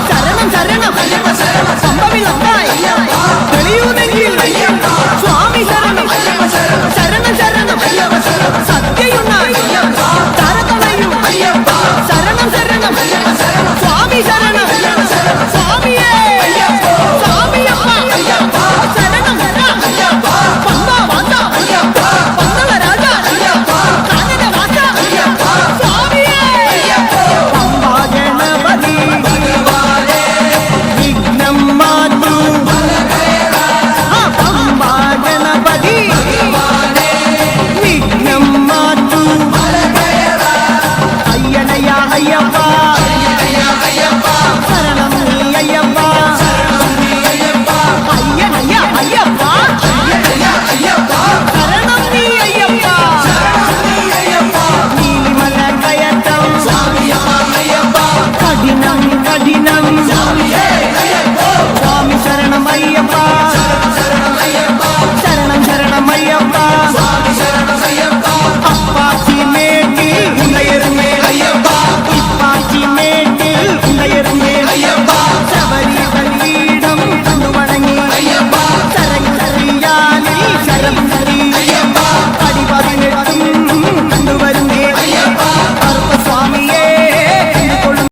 ശരണം ശരണം സംഭവിലൊന്നായി തെളിയൂന്നെങ്കിൽ സ്വാമി ശരണം ശരണം ശരണം സത്യയുണ്ടായി തരതണയും ശരണം ശരണം സ്വാമി ശരണം സ്വാമിയേ സ്വാമിയപ്പ ശരണം പന്താ വാസ പന്തള രാജ കാനന വാസ സ്വാമിയേ പമ്പാ ഗണപതി വിഘ്നം മാറ്റൂ പമ്പാ ഗണപതി വിഘ്നം മാറ്റൂ അയ്യനയ അയ്യപ്പ